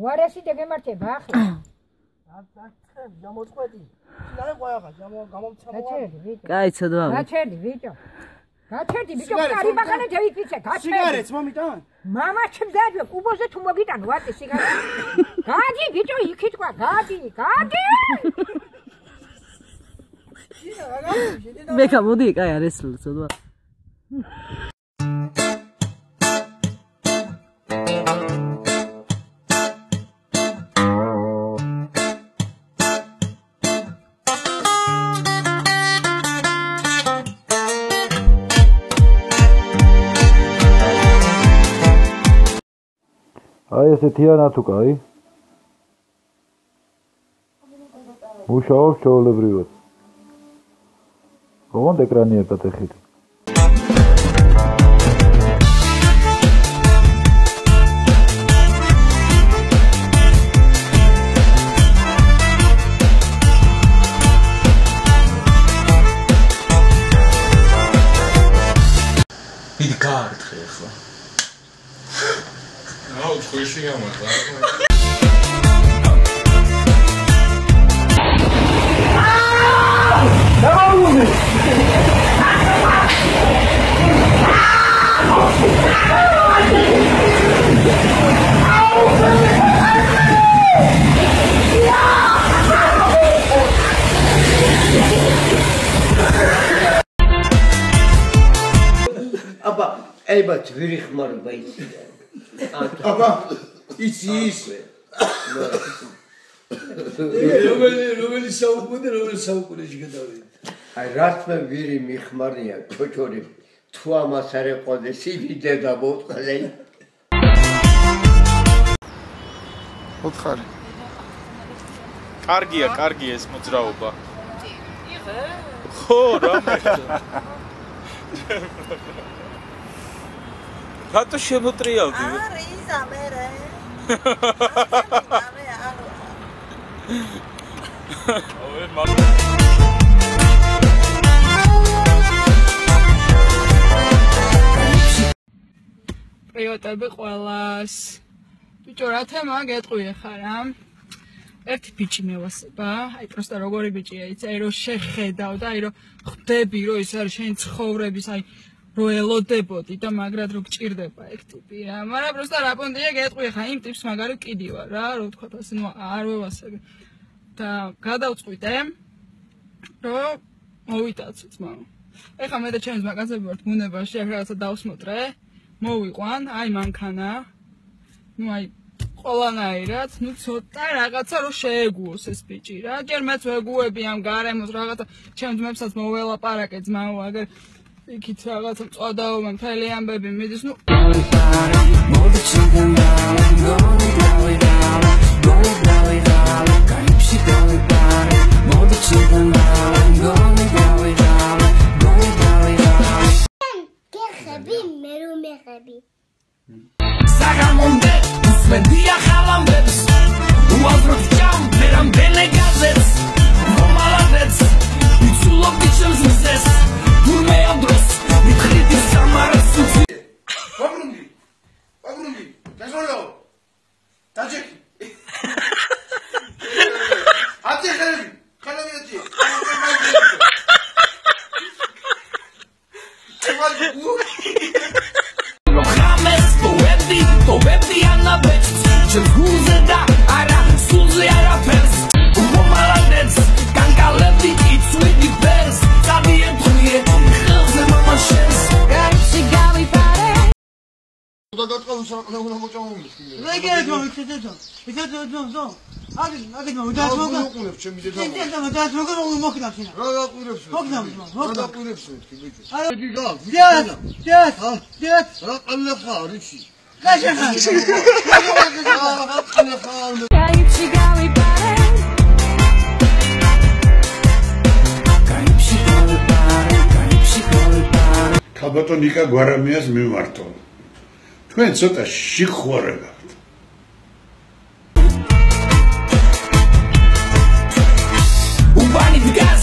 უარესი დეგემართება ახლა. გაიცოდვა. გაჩერდი ბიჭო. გაჩერდი ბიჭო, კარი ბახანე დაიფიცე, გაჩერდი. სიგარეტს მომიტან? მამა ჩემდა კუბოზე თუ მოგიტან ვატი სიგარეტი. გადი ბიჭო, იქით ყვა, გადი. მეკა მოდი, კაი არის ცოდვა. აი ესეთია ნათუკაი. მუშაობს ჩვეულებრივად. ოღონდ ეკრანი ეკატეხით. დიდი გაარტყე ახლა. აუ, ხუში გამართა. აბა, ება ძვირი ხმარობა იცი. აბა, იცის. რომელი საუკუნე, რომელი საუკუნეში გადავიდე. აი, რაც მე ვირი მიხმარია, ჩოჩორი, თუ ამას არ ეყოდეს, იდიდე და მოვწყალე. ოთხარი. კარგია ეს მოძრაობა. ხო, რამე. რატო შემოტრიალდი? არა, იზა მერე. პრიოტები ყველას. ბიჭო, რა თემა გეტყვი ხარა? ერთი ბიჭი მევასება, აი პროსტა როგორი ბიჭია, იცი, აი რომ შეხედავ და აი რომ ხვდები, რომ ის არის შენი ცხოვრების, აი რო ელოდებოდი და მაგრად რო გჭირდება ეგ ტიპი რა. მაგრამ პროსტა რა პონტია გეტყვი ხა, იმ ტიპს მაგარი კიდი ვარ რა, რო ვთქვათ ასე, ნუ არ ვევასები. და გადავწყვიტე, რომ მოვიტაცოთ მამა. ეხლა მე და ჩემი ძმაკაცები ვართ ბუნებაში, აქ რაღაცა დავსმოტრე, მოვიყვან, აი მანქანა. ნუ აი ყველანაირად, ნუ ცოტა რაღაცა რო შეეგუოს ეს ბიჭი რა. ჯერ მეც ვეგუები ამ გარემოს რაღაცა, ჩემ ძმებსაც მოველაპარაკე ძმაო, აგერ იქით რაღაცა წვადაობა მთელი ამბები მიდის, ნუ გეხები, მე რომ მეხები. საგამონდე უსმენდია ხალამბებს უაზროდ ჭამ ვერამდენე გაზეთს მომალადეც იცულობდი ჩემს მზეს თურმე ამ დროს მითხრიდი სამარეს უცი ვაგრუნდი გასვლა დაჭექი აწეხები ხალამიათი ქალბატონ ნიკა გვარამიას მიმართო. თქვენ ცოტა შიხوارებთ. უბანი დგას